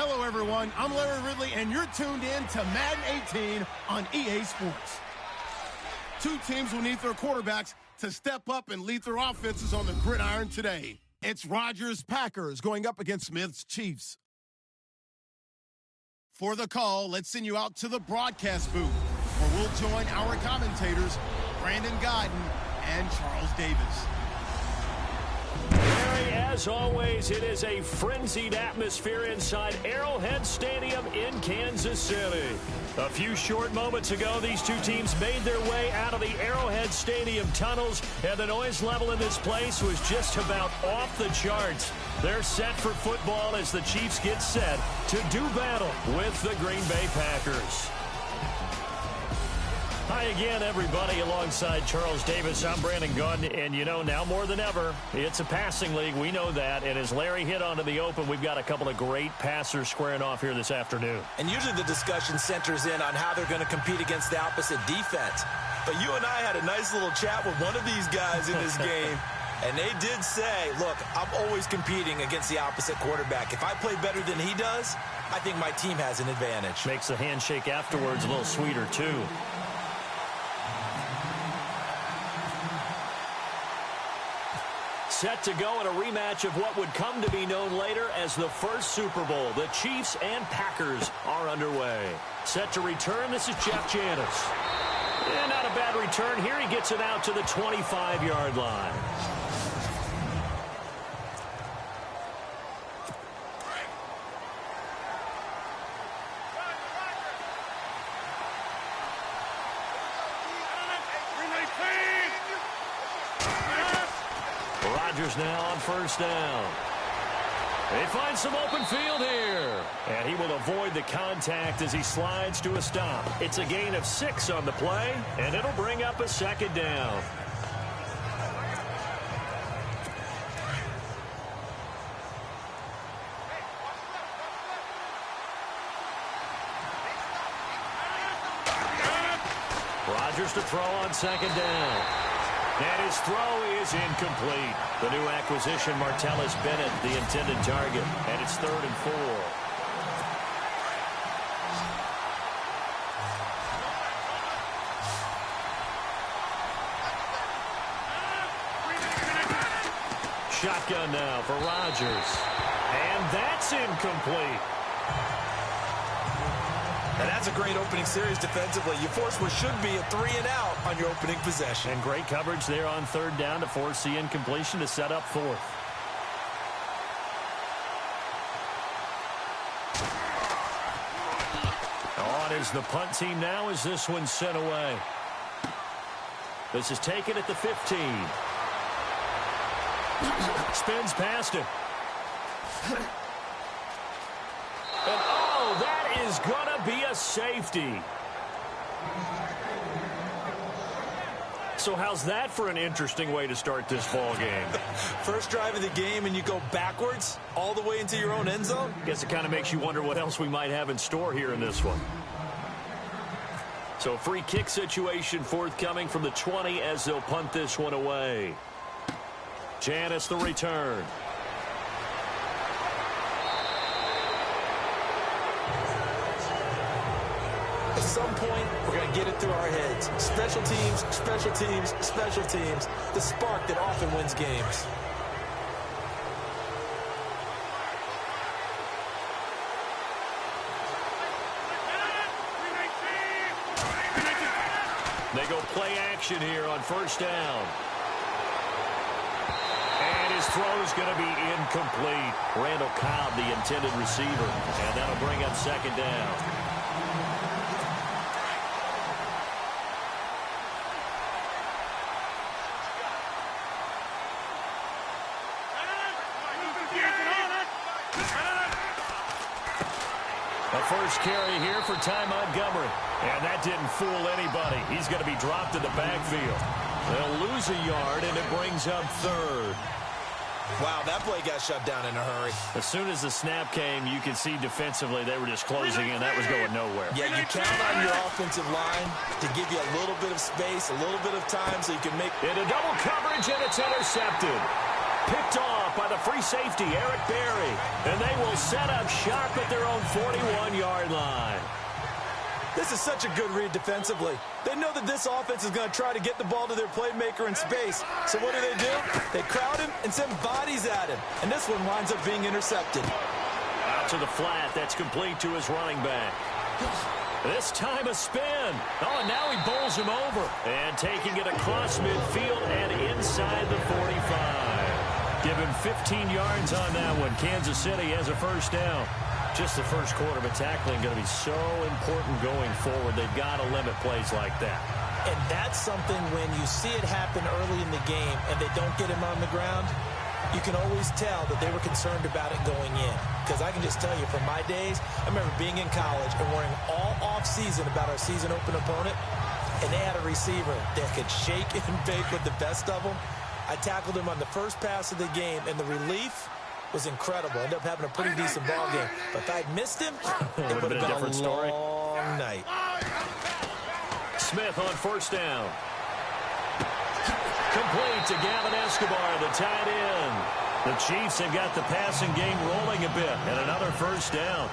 Hello, everyone. I'm Larry Ridley, and you're tuned in to Madden 18 on EA Sports. Two teams will need their quarterbacks to step up and lead their offenses on the gridiron today. It's Rodgers' Packers going up against Smith's Chiefs. For the call, let's send you out to the broadcast booth, where we'll join our commentators, Brandon Godden and Charles Davis. As always, it is a frenzied atmosphere inside Arrowhead Stadium in Kansas City. A few short moments ago, these two teams made their way out of the Arrowhead Stadium tunnels, and the noise level in this place was just about off the charts. They're set for football as the Chiefs get set to do battle with the Green Bay Packers. Hi again, everybody. Alongside Charles Davis, I'm Brandon Gunn, and you know, now more than ever, it's a passing league. We know that, and as Larry hit onto the open, we've got a couple of great passers squaring off here this afternoon. And usually the discussion centers in on how they're going to compete against the opposite defense. But you and I had a nice little chat with one of these guys in this game, and they did say, look, I'm always competing against the opposite quarterback. If I play better than he does, I think my team has an advantage. Makes the handshake afterwards a little sweeter, too. Set to go in a rematch of what would come to be known later as the first Super Bowl. The Chiefs and Packers are underway. Set to return, this is Jeff Janis. And not a bad return here. He gets it out to the 25-yard line. Rodgers now on first down. They find some open field here. And he will avoid the contact as he slides to a stop. It's a gain of 6 on the play, and it'll bring up a second down. Rodgers to throw on second down. And his throw is incomplete. The new acquisition, Martellus Bennett, the intended target. And it's 3rd and 4. Shotgun now for Rodgers. And that's incomplete. And that's a great opening series defensively. You force what should be a 3-and-out on your opening possession. And great coverage there on 3rd down to force the incompletion to set up 4th. On is the punt team now as this one's sent away. This is taken at the 15. Spins past it. And that is going to be a safety. So how's that for an interesting way to start this ball game? First drive of the game and you go backwards all the way into your own end zone? Guess it kind of makes you wonder what else we might have in store here in this one. So a free kick situation forthcoming from the 20 as they'll punt this one away. Janis the return. At some point, we're going to get it through our heads. Special teams, special teams, special teams. The spark that often wins games. They go play action here on first down. And his throw is going to be incomplete. Randall Cobb, the intended receiver. And that'll bring up second down. A first carry here for Ty Montgomery. And that didn't fool anybody. He's going to be dropped in the backfield. They'll lose a yard, and it brings up 3rd. Wow, that play got shut down in a hurry. As soon as the snap came, you could see defensively they were just closing in. That was going nowhere. Yeah, you count on your offensive line to give you a little bit of space, a little bit of time so you can make... Into double coverage, and it's intercepted. Picked off by the free safety, Eric Berry. And they will set up shop at their own 41-yard line. This is such a good read defensively. They know that this offense is going to try to get the ball to their playmaker in space. So what do? They crowd him and send bodies at him. And this one winds up being intercepted. Out to the flat. That's complete to his running back. This time a spin. Oh, and now he bowls him over. And taking it across midfield and inside the 45. Give him 15 yards on that one. Kansas City has a first down. Just the first quarter, but tackling going to be so important going forward. They've got to limit plays like that. And that's something when you see it happen early in the game and they don't get him on the ground, you can always tell that they were concerned about it going in. Because I can just tell you from my days, I remember being in college and worrying all off-season about our season open opponent, and they had a receiver that could shake and bake with the best of them. I tackled him on the first pass of the game, and the relief was incredible. Ended up having a pretty decent ball game. But if I'd missed him, it would have been a different story. Long night. Smith on first down. Complete to Gavin Escobar, the tight end. The Chiefs have got the passing game rolling a bit, and another first down.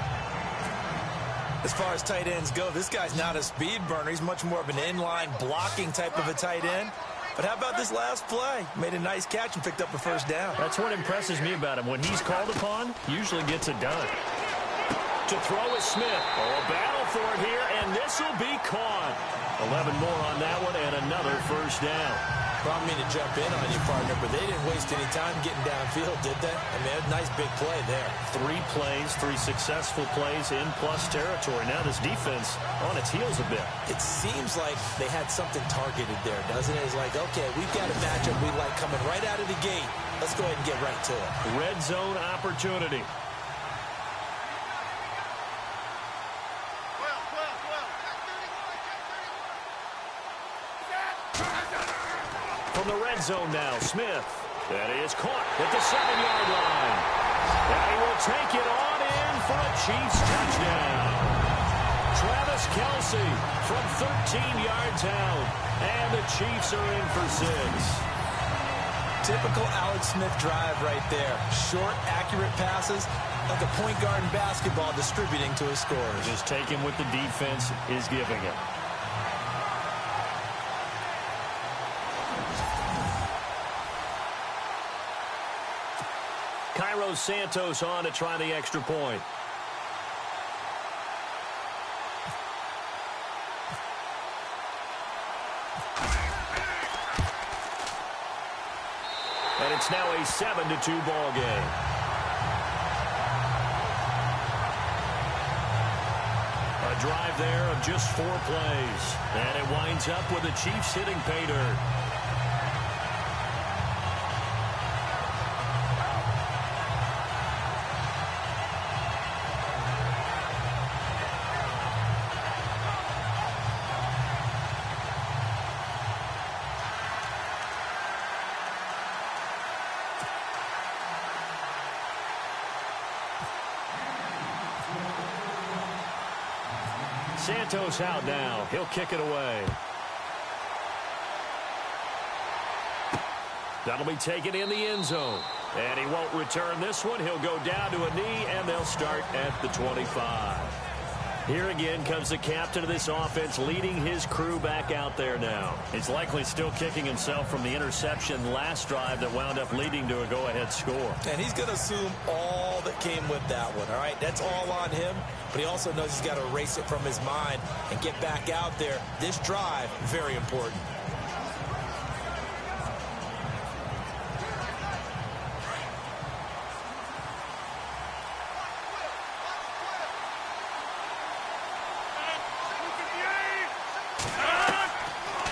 As far as tight ends go, this guy's not a speed burner. He's much more of an inline blocking type of a tight end. But how about this last play? Made a nice catch and picked up a first down. That's what impresses me about him. When he's called upon, usually gets it done. To throw is Smith. Oh, a battle for it here, and this will be caught. 11 more on that one, and another first down. I don't mean to jump in on you, partner, but they didn't waste any time getting downfield, did they? I mean, a nice big play there. 3 plays, 3 successful plays in plus territory. Now this defense on its heels a bit. It seems like they had something targeted there, doesn't it? It's like, okay, we've got a matchup we like coming right out of the gate. Let's go ahead and get right to it. Red zone opportunity. From the red zone now, Smith. That is caught at the 7-yard line. And he will take it on in for a Chiefs touchdown. Travis Kelce from 13 yards out. And the Chiefs are in for 6. Typical Alex Smith drive right there. Short, accurate passes, like a point guard in basketball distributing to his scorers. Just take him with the defense is giving him. Cairo Santos on to try the extra point. And it's now a 7-2 ball game. A drive there of just 4 plays. And it winds up with the Chiefs hitting pay dirt. Santos out now. He'll kick it away. That'll be taken in the end zone. And he won't return this one. He'll go down to a knee, and they'll start at the 25. Here again comes the captain of this offense leading his crew back out there now. He's likely still kicking himself from the interception last drive that wound up leading to a go-ahead score. And he's going to assume all that came with that one, all right? That's all on him, but he also knows he's got to erase it from his mind and get back out there. This drive, very important.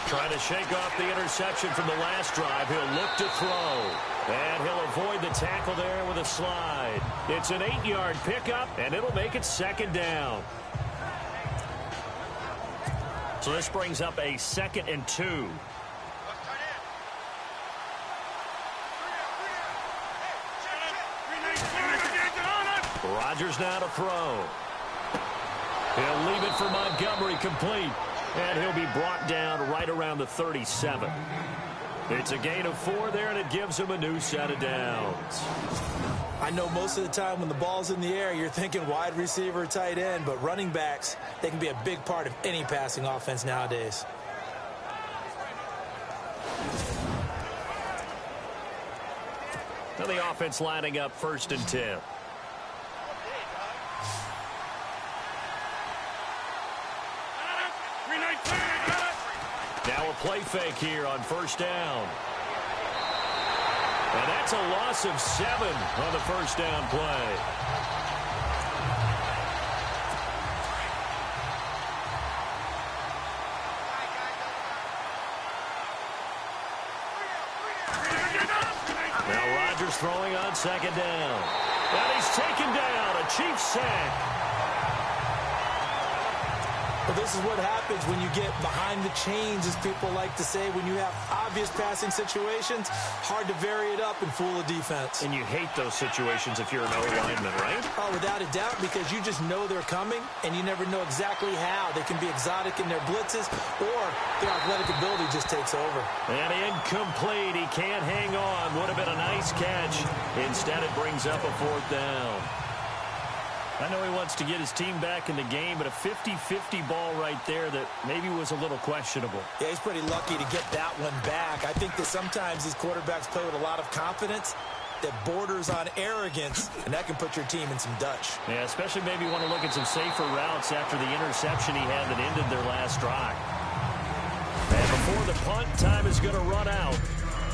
Trying to shake off the interception from the last drive. He'll look to throw. And he'll avoid the tackle there with a slide. It's an 8-yard pickup, and it'll make it 2nd down. So this brings up a 2nd and 2. Rodgers now to throw. He'll leave it for Montgomery complete. And he'll be brought down right around the 37. It's a gain of 4 there, and it gives them a new set of downs. I know most of the time when the ball's in the air, you're thinking wide receiver, tight end, but running backs, they can be a big part of any passing offense nowadays. Now the offense lining up 1st and 10. Now a play fake here on 1st down. And that's a loss of 7 on the 1st down play. Now Rodgers throwing on 2nd down. And he's taken down. A Chiefs sack. Well, this is what happens when you get behind the chains, as people like to say. When you have obvious passing situations, hard to vary it up and fool a defense. And you hate those situations if you're an O-lineman, right? Oh, without a doubt, because you just know they're coming, and you never know exactly how. They can be exotic in their blitzes, or their athletic ability just takes over. And incomplete. He can't hang on. Would have been a nice catch. Instead, it brings up a 4th down. I know he wants to get his team back in the game, but a 50-50 ball right there that maybe was a little questionable. Yeah, he's pretty lucky to get that one back. I think that sometimes these quarterbacks play with a lot of confidence that borders on arrogance, and that can put your team in some Dutch. Yeah, especially maybe want to look at some safer routes after the interception he had that ended their last drive. And before the punt, time is going to run out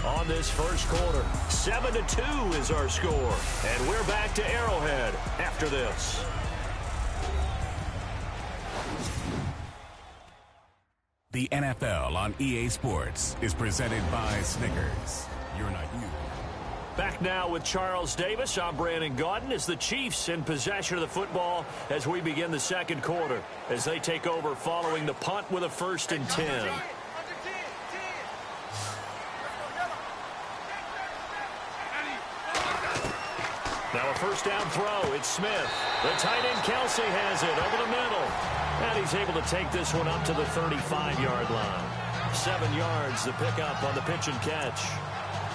on this 1st quarter. 7-2 is our score. And we're back to Arrowhead after this. The NFL on EA Sports is presented by Snickers. You're not you. Back now with Charles Davis. I'm Brandon Gaudin as the Chiefs in possession of the football as we begin the 2nd quarter as they take over following the punt with a 1st and 10. Now a 1st down throw. It's Smith. The tight end Kelsey has it over the middle. And he's able to take this one up to the 35-yard line. 7 yards the pickup on the pitch and catch.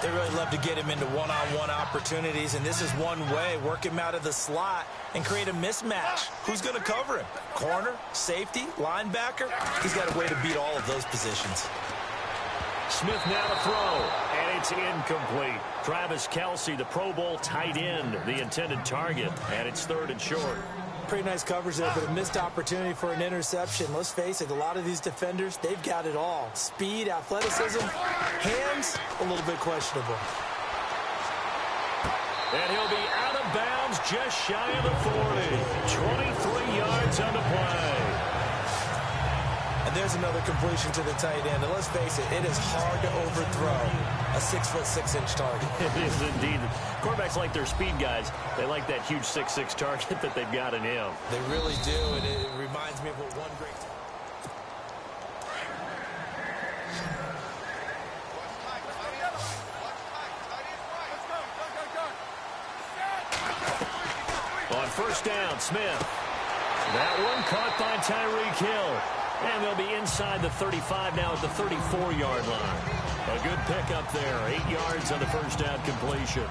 They really love to get him into one-on-one opportunities, and this is one way. Work him out of the slot and create a mismatch. Who's going to cover him? Corner, safety, linebacker? He's got a way to beat all of those positions. Smith now to throw, and it's incomplete. Travis Kelsey, the Pro Bowl tight end, the intended target, and it's 3rd and short. Pretty nice coverage there, but a missed opportunity for an interception. Let's face it, a lot of these defenders, they've got it all. Speed, athleticism, hands, a little bit questionable. And he'll be out of bounds just shy of the 40. 23 yards on the play. And there's another completion to the tight end. And let's face it, it is hard to overthrow a 6'6" target. It is indeed. Quarterbacks like their speed guys. They like that huge 6'6" target that they've got in him. They really do, and it reminds me of what one great team. On 1st down, Smith. That one caught by Tyreek Hill. And they'll be inside the 35 now at the 34-yard line. A good pickup there. 8 yards on the 1st down completion.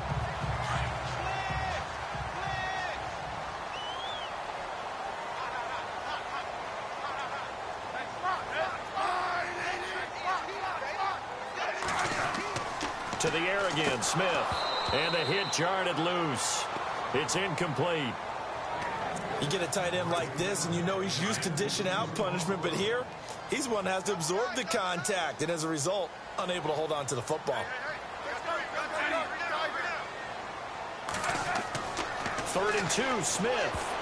To the air again, Smith. And the hit jarred it loose. It's incomplete. You get a tight end like this, and you know he's used to dishing out punishment, but here, he's one that has to absorb the contact, and as a result, unable to hold on to the football. 3rd and 2, Smith.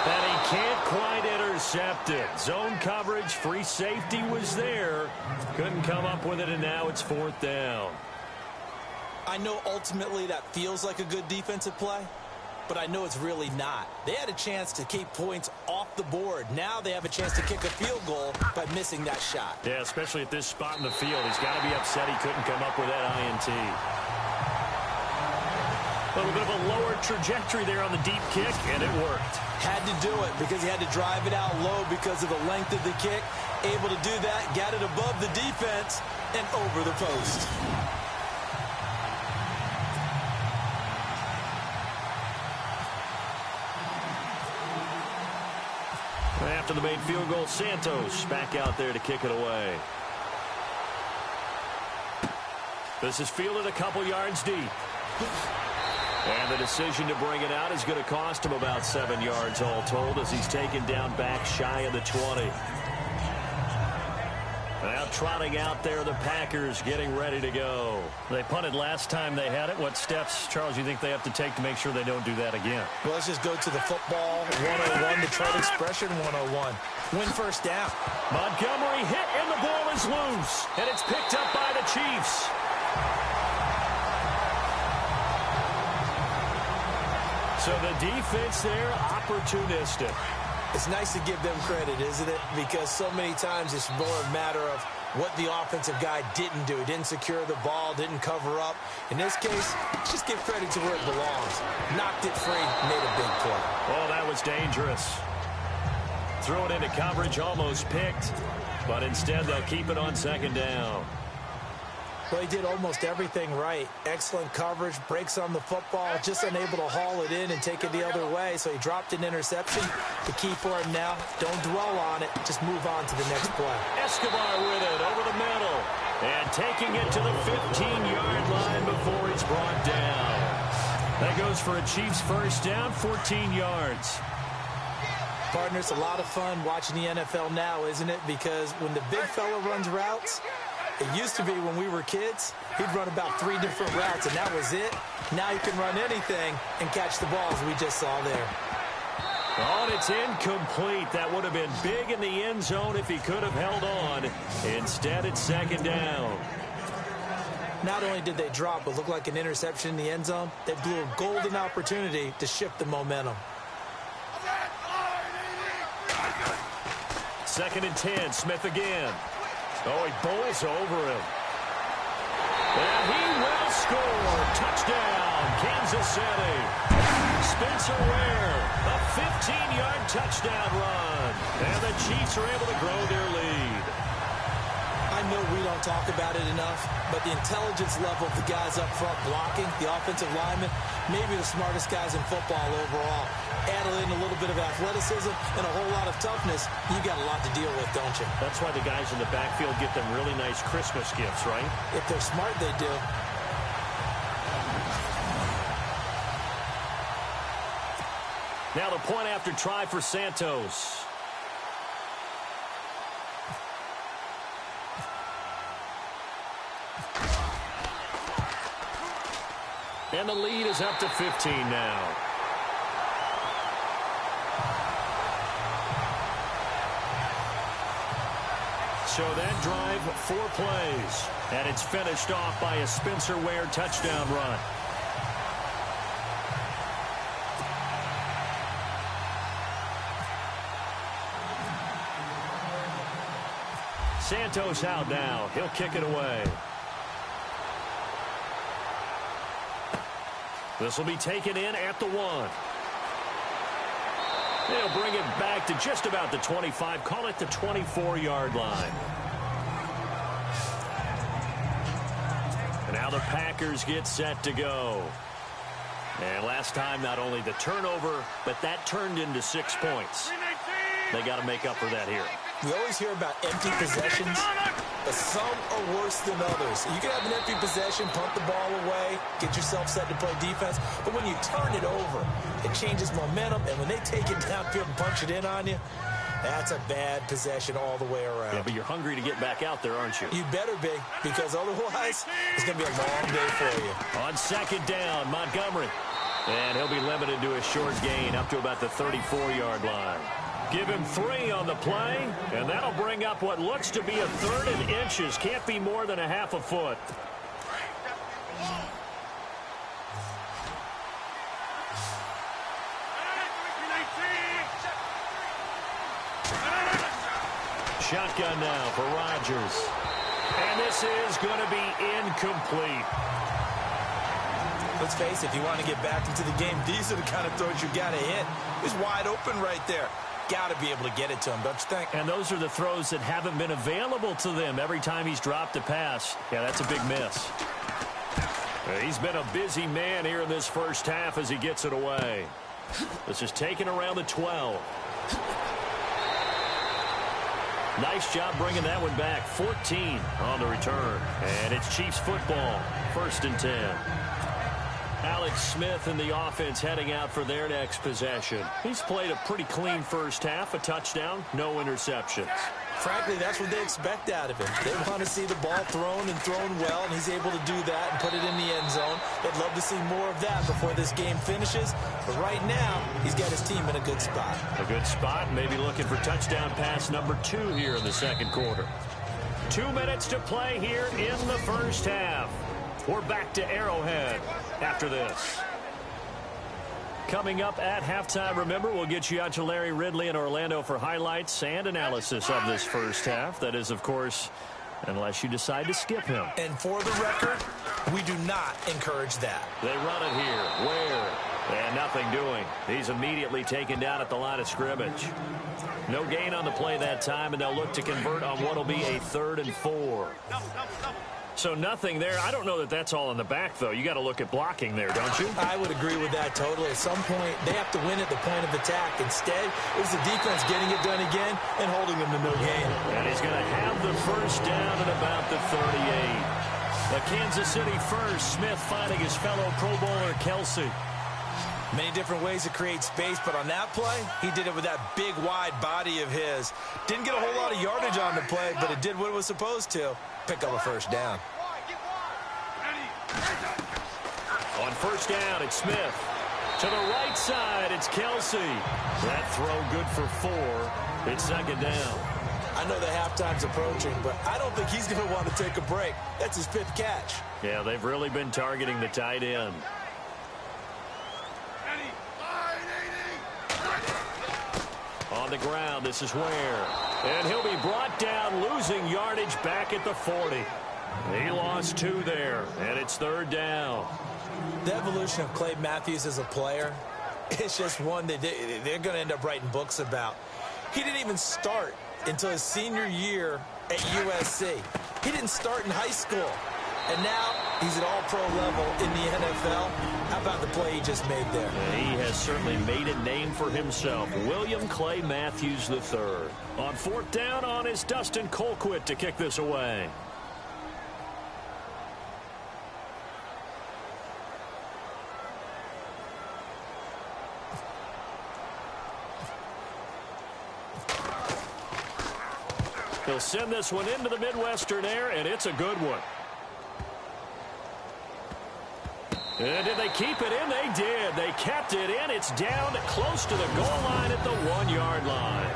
And he can't quite intercept it. Zone coverage, free safety was there. Couldn't come up with it, and now it's 4th down. I know ultimately that feels like a good defensive play, but I know it's really not. They had a chance to keep points off the board. Now they have a chance to kick a field goal by missing that shot. Yeah, especially at this spot in the field. He's got to be upset he couldn't come up with that INT. A little bit of a lower trajectory there on the deep kick, and it worked. Had to do it because he had to drive it out low because of the length of the kick. Able to do that, got it above the defense, and over the post. After the made field goal, Santos back out there to kick it away. This is fielded a couple yards deep. And the decision to bring it out is going to cost him about 7 yards all told as he's taken down back shy of the 20. Now trotting out there, the Packers getting ready to go. They punted last time they had it. What steps, Charles, you think they have to take to make sure they don't do that again? Well, let's just go to the football 101, the trade expression 101. Win first down. Montgomery hit and the ball is loose. And it's picked up by the Chiefs. So the defense there, opportunistic. It's nice to give them credit, isn't it? Because so many times it's more a matter of what the offensive guy didn't do. Didn't secure the ball, didn't cover up. In this case, just give credit to where it belongs. Knocked it free, made a big play. Oh, that was dangerous. Throw it into coverage, almost picked. But instead, they'll keep it on second down. Well, he did almost everything right. Excellent coverage, breaks on the football, just unable to haul it in and take it the other way. So he dropped an interception. The key for him now, don't dwell on it. Just move on to the next play. Escobar with it over the middle. And taking it to the 15-yard line before he's brought down. That goes for a Chiefs first down, 14 yards. Partner, it's a lot of fun watching the NFL now, isn't it? Because when the big fella runs routes, it used to be when we were kids, he'd run about 3 different routes, and that was it. Now he can run anything and catch the balls we just saw there. Oh, and it's incomplete. That would have been big in the end zone if he could have held on. Instead, it's second down. Not only did they drop what looked like an interception in the end zone, they blew a golden opportunity to shift the momentum. 2nd and 10, Smith again. Oh, he bowls over him. And he will score. Touchdown, Kansas City. Spencer Ware, a 15-yard touchdown run. And the Chiefs are able to grow their lead. I know we don't talk about it enough, but the intelligence level of the guys up front blocking, the offensive linemen, maybe the smartest guys in football overall. Add in a little bit of athleticism and a whole lot of toughness, you got a lot to deal with, don't you? That's why the guys in the backfield get them really nice Christmas gifts, right? If they're smart, they do. Now the point after try for Santos. And the lead is up to 15 now. So that drive, 4 plays. And it's finished off by a Spencer Ware touchdown run. Santos out now. He'll kick it away. This will be taken in at the 1. They'll bring it back to just about the 25. Call it the 24-yard line. And now the Packers get set to go. And last time, not only the turnover, but that turned into 6 points. They got to make up for that here. We always hear about empty possessions, but some are worse than others. You can have an empty possession, punt the ball away, get yourself set to play defense, but when you turn it over, it changes momentum, and when they take it downfield and punch it in on you, that's a bad possession all the way around. Yeah, but you're hungry to get back out there, aren't you? You better be, because otherwise, it's going to be a long day for you. On second down, Montgomery. And he'll be limited to a short gain up to about the 34-yard line. Give him 3 on the play, and that'll bring up what looks to be a 3rd and inches. Can't be more than a half a foot. Shotgun now for Rodgers. And this is going to be incomplete. Let's face it, if you want to get back into the game, these are the kind of throws you got to hit. He's wide open right there. got to be able to get it to him, don't you think? And those are the throws that haven't been available to them every time he's dropped a pass. Yeah, that's a big miss. He's been a busy man here in this first half as he gets it away. This is taken around the 12. Nice job bringing that one back. 14 on the return. And it's Chiefs football. 1st and 10. Alex Smith in the offense heading out for their next possession. He's played a pretty clean first half. A touchdown, no interceptions. Frankly, that's what they expect out of him. They want to see the ball thrown and thrown well, and he's able to do that and put it in the end zone. They'd love to see more of that before this game finishes. But right now, he's got his team in a good spot. A good spot, maybe looking for touchdown pass number 2 here in the second quarter. 2 minutes to play here in the first half. We're back to Arrowhead after this. Coming up at halftime, remember, we'll get you out to Larry Ridley in Orlando for highlights and analysis of this first half. That is, of course, unless you decide to skip him. And for the record, we do not encourage that. They run it here. Where? And nothing doing. He's immediately taken down at the line of scrimmage. No gain on the play that time, and they'll look to convert on what will be a 3rd and 4. So nothing there. I don't know that that's all in the back, though. You got to look at blocking there, don't you? I would agree with that totally. At some point, they have to win at the point of attack. Instead, it was the defense getting it done again and holding them to no gain. And he's going to have the first down at about the 38. The Kansas City first. Smith finding his fellow Pro Bowler Kelsey. Many different ways to create space, but on that play, he did it with that big, wide body of his. Didn't get a whole lot of yardage on the play, but it did what it was supposed to. Pick up a first down. On first down, it's Smith. To the right side, it's Kelsey. That throw good for 4. It's 2nd down. I know the halftime's approaching, but I don't think he's going to want to take a break. That's his 5th catch. Yeah, they've really been targeting the tight end. On the ground, this is Ware. And he'll be brought down, losing yardage back at the 40. He lost 2 there, and it's 3rd down. The evolution of Clay Matthews as a player, it's just one that they're going to end up writing books about. He didn't even start until his senior year at USC. He didn't start in high school. And now he's at all-pro level in the NFL. How about the play he just made there? He has certainly made a name for himself. William Clay Matthews III. On 4th down on is Dustin Colquitt to kick this away. He'll send this one into the Midwestern air, and it's a good one. And did they keep it in? They did. They kept it in. It's down close to the goal line at the 1-yard line.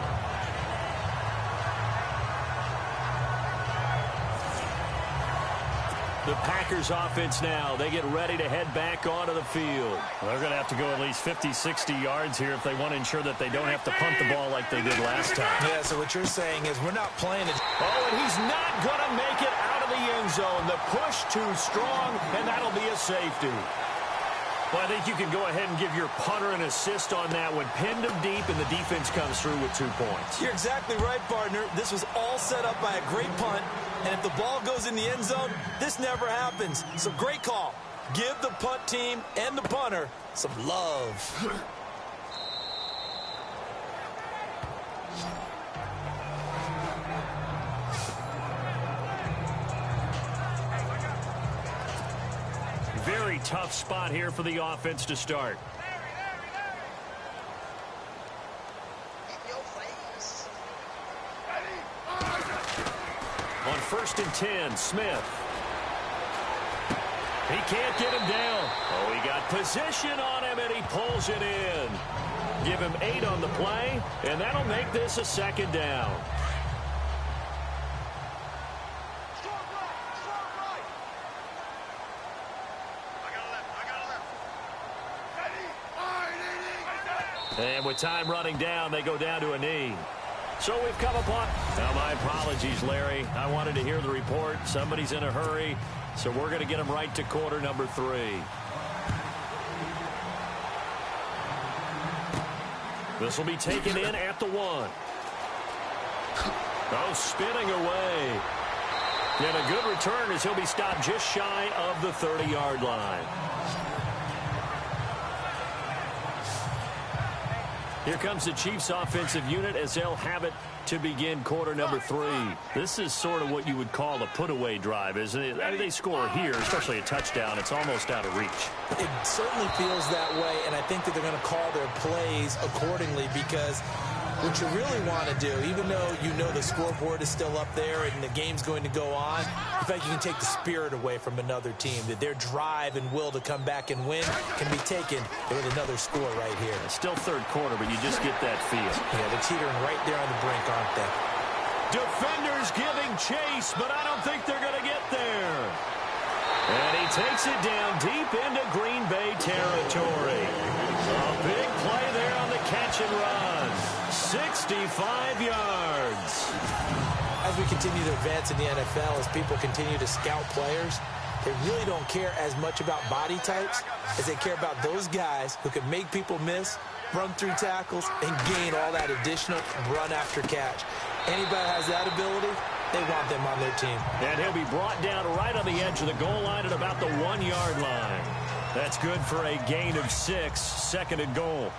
The Packers offense now. They get ready to head back onto the field. They're going to have to go at least 50, 60 yards here if they want to ensure that they don't have to punt the ball like they did last time. Yeah, so what you're saying is we're not playing it. Oh, and he's not going to make it out of the end zone. The push too strong, and that'll be a safety. Well, I think you can go ahead and give your punter an assist on that one. Pinned him deep, and the defense comes through with 2 points. You're exactly right, partner. This was all set up by a great punt, and if the ball goes in the end zone, this never happens. So great call. Give the punt team and the punter some love. Very tough spot here for the offense to start. On 1st and 10, Smith. He can't get him down. Oh, he got position on him, and he pulls it in. Give him 8 on the play, and that'll make this a 2nd down. And with time running down, they go down to a knee. So we've come upon... Now, my apologies, Larry. I wanted to hear the report. Somebody's in a hurry, so we're going to get him right to quarter number 3. This will be taken in at the 1. Oh, spinning away. And a good return as he'll be stopped just shy of the 30-yard line. Here comes the Chiefs offensive unit as they'll have it to begin quarter number 3. This is sort of what you would call a put-away drive, isn't it? I mean, they score here, especially a touchdown. It's almost out of reach. It certainly feels that way, and I think that they're going to call their plays accordingly because what you really want to do, even though you know the scoreboard is still up there and the game's going to go on, in fact, you can take the spirit away from another team, that their drive and will to come back and win can be taken with another score right here. It's still third quarter, but you just get that feel. Yeah, they're teetering right there on the brink, aren't they? Defenders giving chase, but I don't think they're going to get there. And he takes it down deep into Green Bay territory. A big play there on the catch and run. 65 yards. As we continue to advance in the NFL, as people continue to scout players, they really don't care as much about body types as they care about those guys who can make people miss, run through tackles, and gain all that additional run after catch. Anybody has that ability, they want them on their team. And he'll be brought down right on the edge of the goal line at about the 1-yard line. That's good for a gain of 6, second and goal.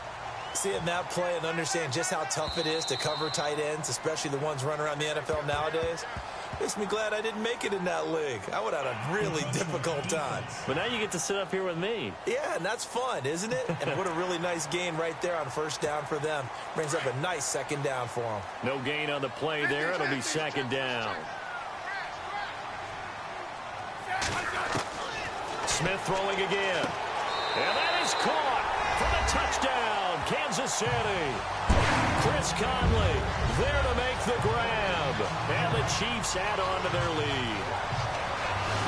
Seeing that play and understand just how tough it is to cover tight ends, especially the ones running around the NFL nowadays, makes me glad I didn't make it in that league. I would have had a really difficult time. But now you get to sit up here with me. Yeah, and that's fun, isn't it? And what a really nice gain right there on first down for them. Brings up a nice second down for them. No gain on the play there. It'll be second down. Smith throwing again. And that is caught for the touchdown, Kansas City. Chris Conley there to make the grab. And the Chiefs add on to their lead.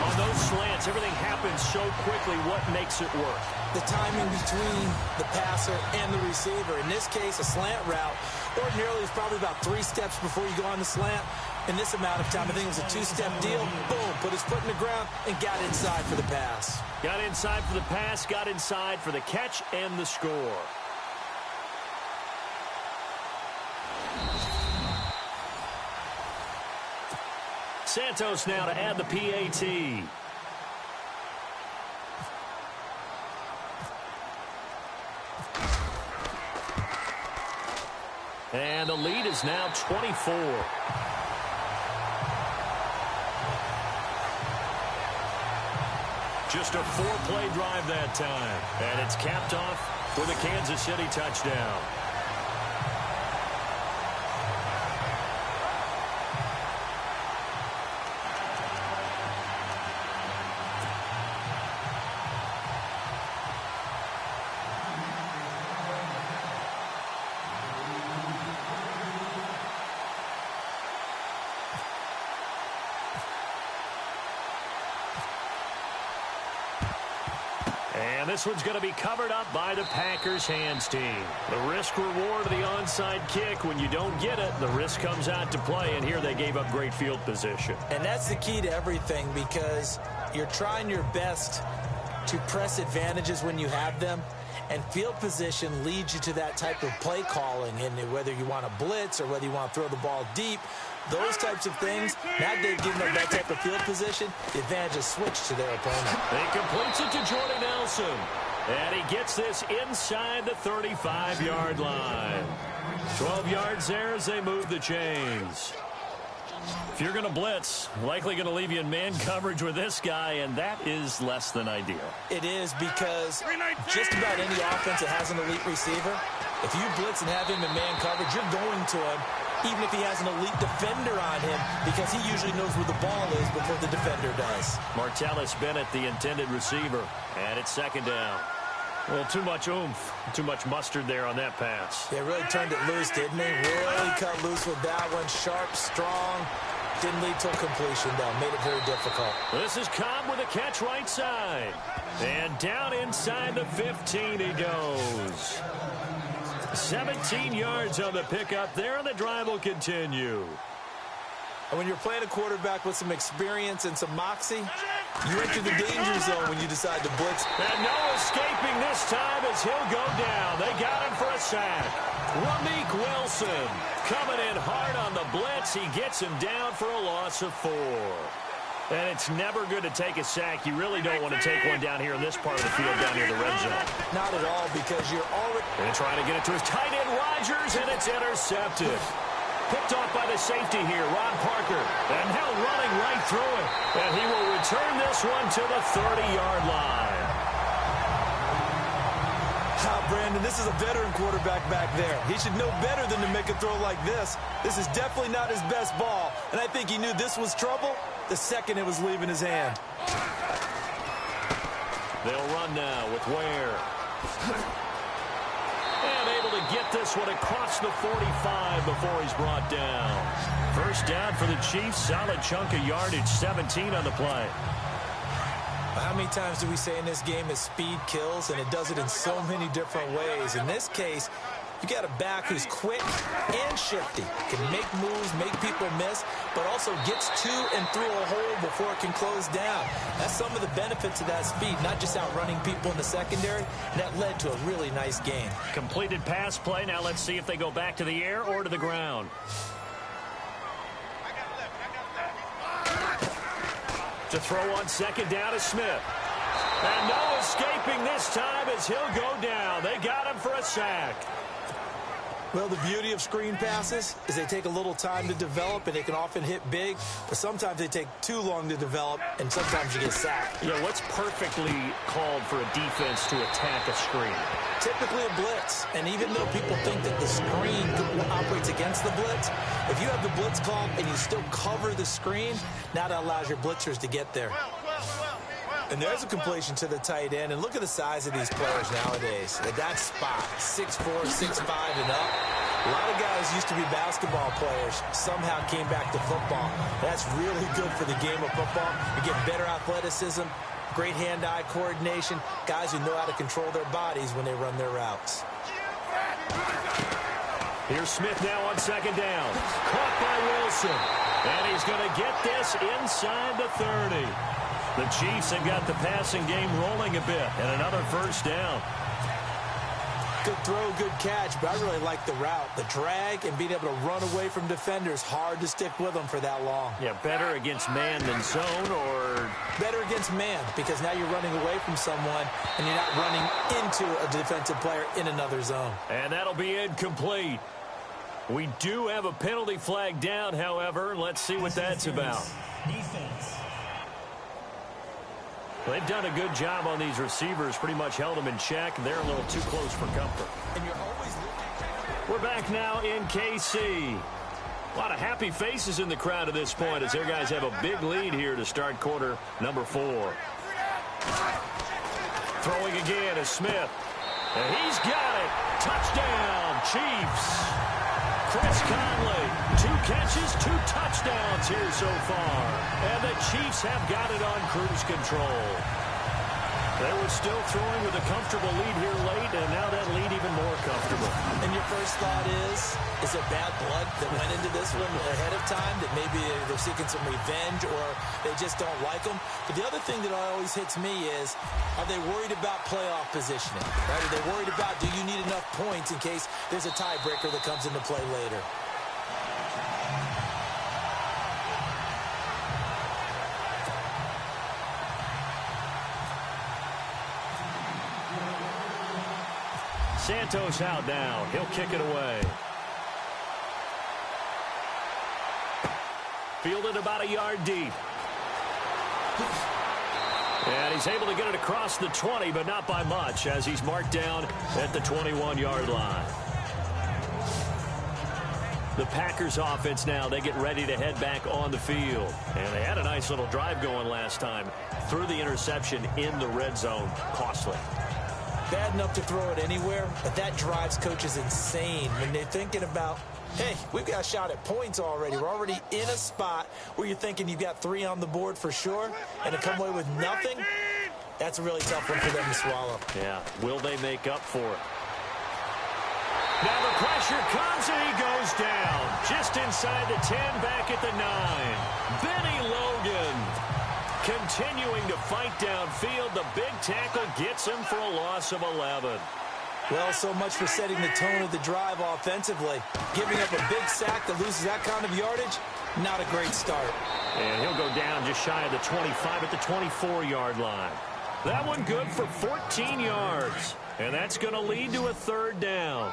On those slants, everything happens so quickly. What makes it work? The timing between the passer and the receiver. In this case, a slant route. Ordinarily, it's probably about 3 steps before you go on the slant. In this amount of time, I think it was a 2-step deal. Boom, put his foot in the ground and got inside for the pass. Got inside for the pass, got inside for the catch and the score. Santos now to add the PAT. And the lead is now 24. Just a 4-play drive that time. And it's capped off with a Kansas City touchdown. And this one's going to be covered up by the Packers hands team. The risk-reward of the onside kick. When you don't get it, the risk comes out to play, and here they gave up great field position. And that's the key to everything, because you're trying your best to press advantages when you have them, and field position leads you to that type of play calling. And whether you want to blitz or whether you want to throw the ball deep, those types of things, now they've given them that type of field position, the advantage is switched to their opponent. He completes it to Jordan Nelson. And he gets this inside the 35-yard line. 12 yards there as they move the chains. If you're going to blitz, likely going to leave you in man coverage with this guy, and that is less than ideal. It is, because just about any offense that has an elite receiver, if you blitz and have him in man coverage, you're going to him, even if he has an elite defender on him, because he usually knows where the ball is before the defender does. Martellus Bennett, the intended receiver, and it's second down. Well, too much oomph, too much mustard there on that pass. They really turned it loose, didn't they? Really cut loose with that one. Sharp, strong. Didn't lead to a completion, though. Made it very difficult. This is Cobb with a catch right side. And down inside the 15 he goes. 17 yards on the pickup there, and the drive will continue. And when you're playing a quarterback with some experience and some moxie, you enter the danger zone when you decide to blitz. And no escaping this time as he'll go down. They got him for a sack. Rameek Wilson coming in hard on the blitz. He gets him down for a loss of 4. And it's never good to take a sack. You really don't want to take one down here in this part of the field down near the red zone. Not at all, because you're already... And trying to get it to his tight end, Rodgers, and it's intercepted. Picked off by the safety here, Ron Parker. And now running right through it. And he will return this one to the 30-yard line. Brandon, this is a veteran quarterback back there. He should know better than to make a throw like this. This is definitely not his best ball. And I think he knew this was trouble the second it was leaving his hand. They'll run now with Ware. And able to get this one across the 45 before he's brought down. First down for the Chiefs. Solid chunk of yardage, 17 on the play. How many times do we say in this game that speed kills, and it does it in so many different ways? In this case, you got a back who's quick and shifty, can make moves, make people miss, but also gets to and through a hole before it can close down. That's some of the benefits of that speed, not just outrunning people in the secondary. And that led to a really nice game. Completed pass play. Now let's see if they go back to the air or to the ground. To throw on second down is Smith. And no escaping this time as he'll go down. They got him for a sack. Well, the beauty of screen passes is they take a little time to develop, and they can often hit big, but sometimes they take too long to develop, and sometimes you get sacked. Yeah, what's perfectly called for a defense to attack a screen? Typically a blitz, and even though people think that the screen operates against the blitz, if you have the blitz called and you still cover the screen, now that allows your blitzers to get there. And there's a completion to the tight end. And look at the size of these players nowadays. At that spot, 6'4", 6'5", and up. A lot of guys used to be basketball players, somehow came back to football. That's really good for the game of football. You get better athleticism, great hand-eye coordination, guys who know how to control their bodies when they run their routes. Here's Smith now on second down. Caught by Wilson. And he's going to get this inside the 30. The Chiefs have got the passing game rolling a bit, and another first down. Good throw, good catch, but I really like the route. The drag and being able to run away from defenders, hard to stick with them for that long. Yeah, better against man than zone, or... Better against man, because now you're running away from someone, and you're not running into a defensive player in another zone. And that'll be incomplete. We do have a penalty flag down, however. Let's see what that's about. Defense. They've done a good job on these receivers, pretty much held them in check. They're a little too close for comfort. And you're always looking. We're back now in KC. A lot of happy faces in the crowd at this point as their guys have a big lead here to start quarter number 4. Throwing again is Smith. And he's got it. Touchdown, Chiefs. Chris Conley, 2 catches, 2 touchdowns here so far. And the Chiefs have got it on cruise control. They were still throwing with a comfortable lead here late, and now that lead even more comfortable. And your first thought is there bad blood that went into this one ahead of time, that maybe they're seeking some revenge or they just don't like them? But the other thing that always hits me is, are they worried about playoff positioning? Right? Are they worried about, do you need enough points in case there's a tiebreaker that comes into play later? Santos out now. He'll kick it away. Fielded about a yard deep. And he's able to get it across the 20, but not by much, as he's marked down at the 21-yard line. The Packers offense now, they get ready to head back on the field. And they had a nice little drive going last time. Threw the interception in the red zone. Costly. Bad enough to throw it anywhere, but that drives coaches insane when they're thinking about, hey, we've got a shot at points already. We're already in a spot where you're thinking you've got 3 on the board for sure, and to come away with nothing, that's a really tough one for them to swallow. Yeah, will they make up for it? Now the pressure comes, and he goes down. Just inside the 10, back at the 9. Benny Logan continuing to fight downfield. The big tackle gets him for a loss of 11. Well, so much for setting the tone of the drive offensively. Giving up a big sack that loses that kind of yardage, not a great start. And he'll go down just shy of the 25 at the 24-yard line. That one good for 14 yards. And that's going to lead to a 3rd down.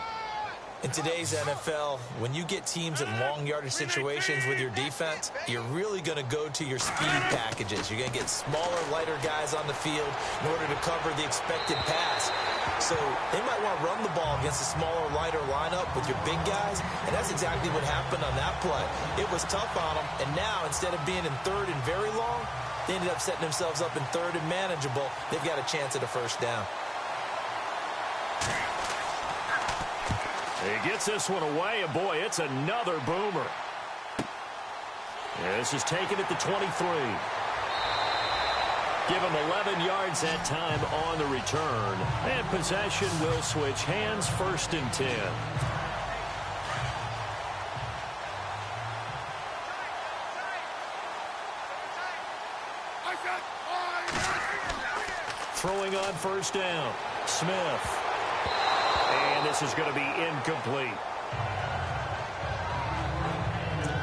In today's NFL, when you get teams in long yardage situations with your defense, you're really going to go to your speed packages. You're going to get smaller, lighter guys on the field in order to cover the expected pass. So they might want to run the ball against a smaller, lighter lineup with your big guys, and that's exactly what happened on that play. It was tough on them, and now instead of being in 3rd and very long, they ended up setting themselves up in 3rd and manageable. They've got a chance at a 1st down. He gets this one away, and boy, it's another boomer. This is taken at the 23. Give him 11 yards that time on the return. And possession will switch hands, 1st and 10. Throwing on 1st down. Smith. And this is going to be incomplete.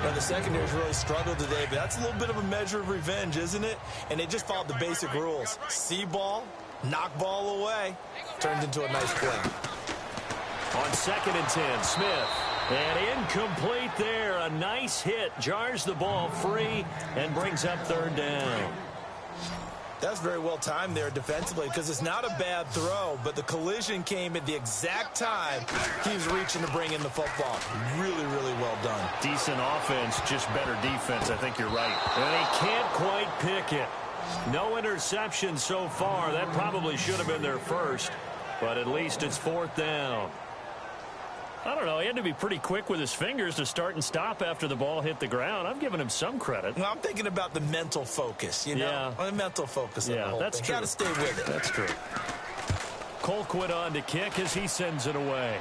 Now, the secondary's really struggled today, but that's a little bit of a measure of revenge, isn't it? And they just followed the basic rules. See ball, knock ball away. Turned into a nice play. On 2nd and 10, Smith. And incomplete there. A nice hit. Jars the ball free and brings up 3rd down. That's very well timed there defensively because it's not a bad throw, but the collision came at the exact time he was reaching to bring in the football. Really, really well done. Decent offense, just better defense. I think you're right. And he can't quite pick it. No interception so far. That probably should have been their 1st, but at least it's 4th down. I don't know. He had to be pretty quick with his fingers to start and stop after the ball hit the ground. I'm giving him some credit. Well, I'm thinking about the mental focus, you know? Yeah. The mental focus of the whole that's thing. true. Got to stay with it. That's true. Colquitt on to kick as he sends it away.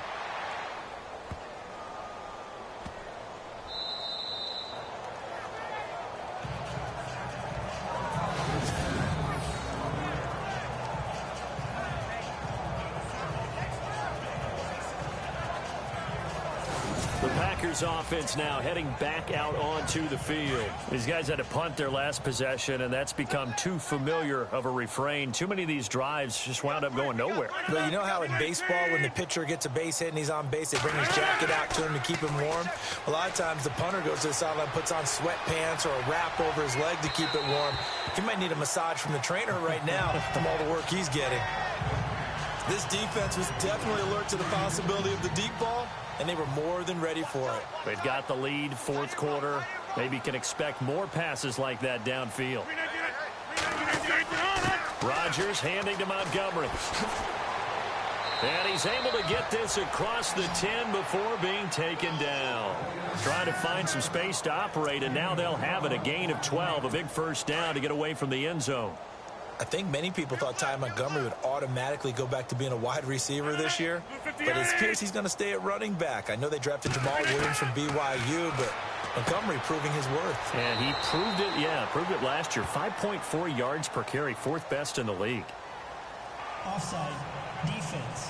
Offense now heading back out onto the field. These guys had to punt their last possession, and that's become too familiar of a refrain. Too many of these drives just wound up going nowhere. Well, you know how in baseball, when the pitcher gets a base hit and he's on base, they bring his jacket out to him to keep him warm? A lot of times the punter goes to the sideline, puts on sweatpants or a wrap over his leg to keep it warm. He might need a massage from the trainer right now from all the work he's getting. This defense was definitely alert to the possibility of the deep ball, and they were more than ready for it. They've got the lead, 4th quarter. Maybe can expect more passes like that downfield. Rodgers handing to Montgomery. And he's able to get this across the 10 before being taken down. Trying to find some space to operate, and now they'll have it. A gain of 12, a big 1st down to get away from the end zone. I think many people thought Ty Montgomery would automatically go back to being a wide receiver this year, but it appears he's going to stay at running back. I know they drafted Jamal Williams from BYU, but Montgomery proving his worth. And he proved it, proved it last year. 5.4 yards per carry, 4th best in the league. Offside, defense.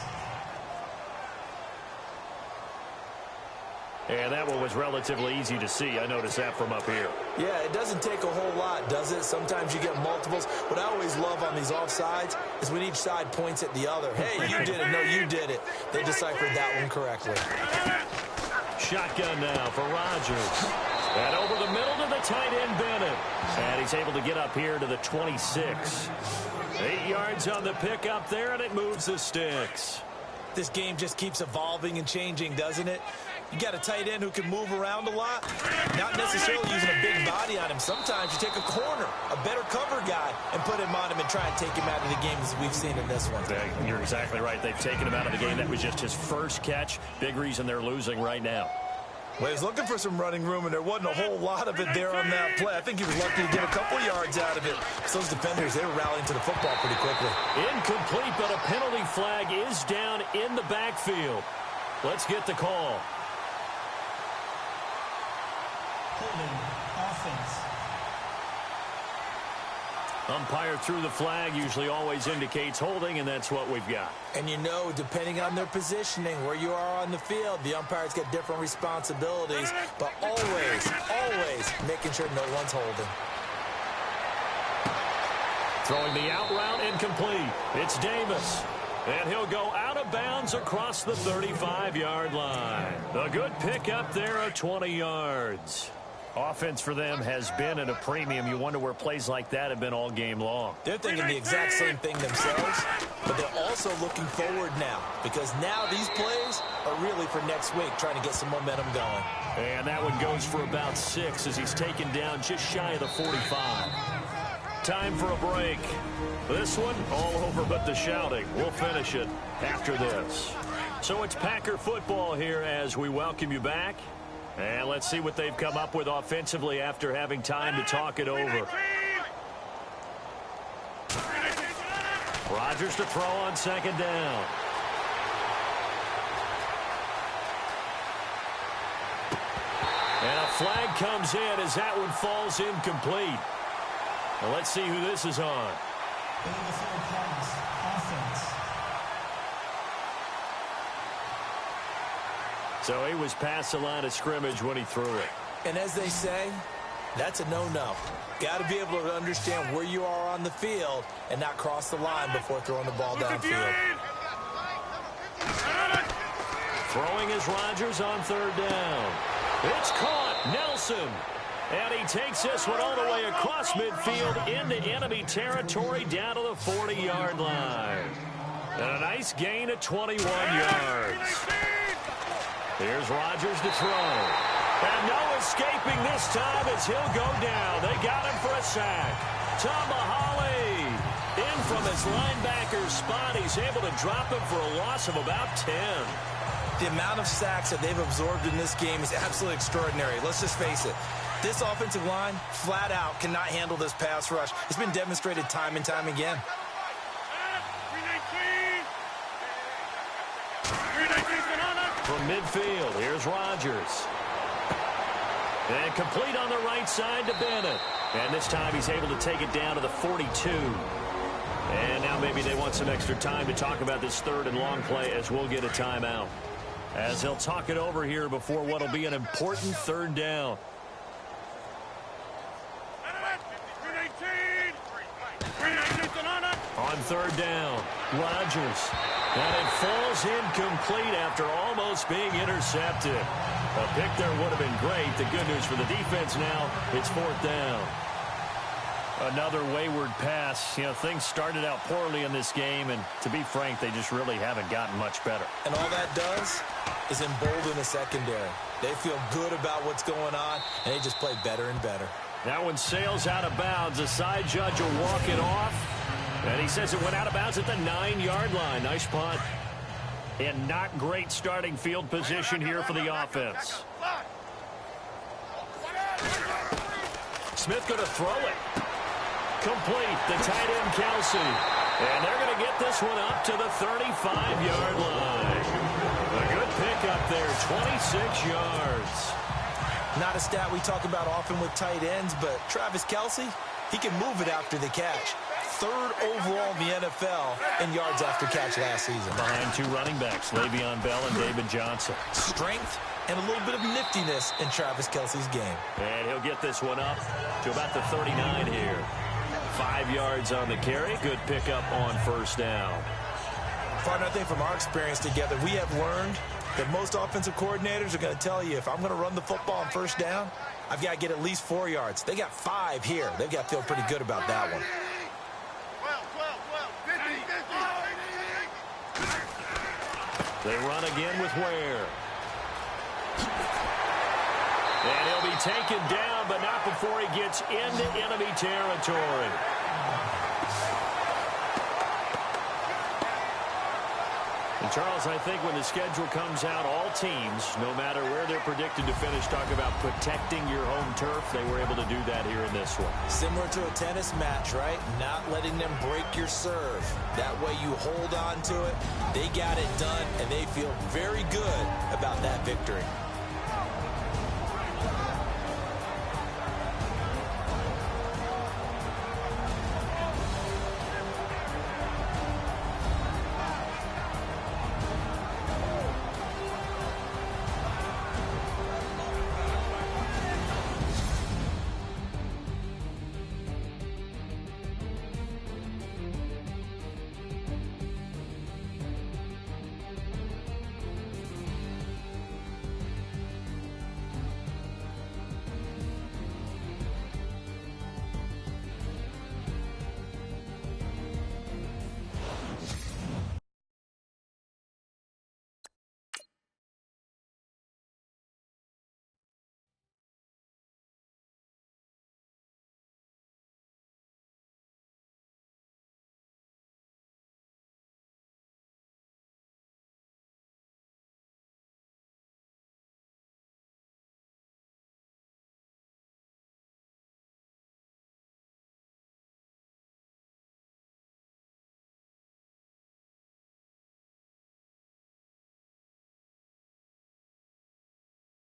And that one was relatively easy to see. I noticed that from up here. Yeah, it doesn't take a whole lot, does it? Sometimes you get multiples. What I always love on these offsides is when each side points at the other. Hey, you did it. No, you did it. They deciphered that one correctly. Shotgun now for Rodgers. And over the middle to the tight end, Bennett. And he's able to get up here to the 26. 8 yards on the pickup there, and it moves the sticks. This game just keeps evolving and changing, doesn't it? You got a tight end who can move around a lot, not necessarily using a big body on him. Sometimes you take a corner, a better cover guy, and put him on him and try and take him out of the game as we've seen in this one. You're exactly right. They've taken him out of the game. That was just his 1st catch. Big reason they're losing right now. Well, he was looking for some running room, and there wasn't a whole lot of it there on that play. I think he was lucky to get a couple yards out of it. So those defenders, they were rallying to the football pretty quickly. Incomplete, but a penalty flag is down in the backfield. Let's get the call. Holding. Offense. Umpire threw the flag, usually always indicates holding, and that's what we've got. And you know, depending on their positioning, where you are on the field, the umpires get different responsibilities, but always making sure no one's holding. Throwing the out route incomplete. It's Davis. And he'll go out of bounds across the 35-yard line. A good pickup there of 20 yards. Offense for them has been at a premium. You wonder where plays like that have been all game long. They're thinking the exact same thing themselves, but they're also looking forward now, because now these plays are really for next week, trying to get some momentum going. And that one goes for about 6 as he's taken down just shy of the 45. Time for a break. This one all over but the shouting. We'll finish it after this. So it's Packer football here as we welcome you back. And let's see what they've come up with offensively after having time to talk it over. Rodgers to throw on second down. And a flag comes in as that one falls incomplete. Well, let's see who this is on. So he was past the line of scrimmage when he threw it. And as they say, that's a no-no. Got to be able to understand where you are on the field and not cross the line before throwing the ball downfield. Throwing is Rodgers on third down. It's caught. Nelson. And he takes this one all the way across midfield into enemy territory down to the 40-yard line. And a nice gain of 21 yards. Here's Rodgers to throw. And no escaping this time as he'll go down. They got him for a sack. Tomahawley in from his linebacker's spot. He's able to drop him for a loss of about 10. The amount of sacks that they've absorbed in this game is absolutely extraordinary. Let's just face it. This offensive line, flat out, cannot handle this pass rush. It's been demonstrated time and time again. From midfield, here's Rodgers. And complete on the right side to Bennett. And this time he's able to take it down to the 42. And now maybe they want some extra time to talk about this third and long play as we'll get a timeout. As they'll talk it over here before what will be an important third down. On third down, Rodgers. And it falls incomplete after almost being intercepted. A pick there would have been great. The good news for the defense now, it's fourth down. Another wayward pass. You know, things started out poorly in this game, and to be frank, they just really haven't gotten much better. And all that does is embolden the secondary. They feel good about what's going on, and they just play better and better. That one sails out of bounds. The side judge will walk it off. And he says it went out of bounds at the 9-yard line. Nice punt. And not great starting field position here for the offense. Smith going to throw it. Complete. The tight end, Kelsey. And they're going to get this one up to the 35-yard line. A good pickup there, 26 yards. Not a stat we talk about often with tight ends, but Travis Kelsey, he can move it after the catch. Third overall in the NFL in yards after catch last season. Behind two running backs, Le'Veon Bell and David Johnson. Strength and a little bit of niftiness in Travis Kelsey's game. And he'll get this one up to about the 39 here. 5 yards on the carry. Good pickup on first down. Partner, I think from our experience together, we have learned that most offensive coordinators are going to tell you, if I'm going to run the football on first down, I've got to get at least 4 yards. They got 5 here. They've got to feel pretty good about that one. They run again with Ware. And he'll be taken down, but not before he gets into enemy territory. Charles, I think when the schedule comes out, all teams, no matter where they're predicted to finish, talk about protecting your home turf. They were able to do that here in this one. Similar to a tennis match, right? Not letting them break your serve. That way you hold on to it. They got it done, and they feel very good about that victory.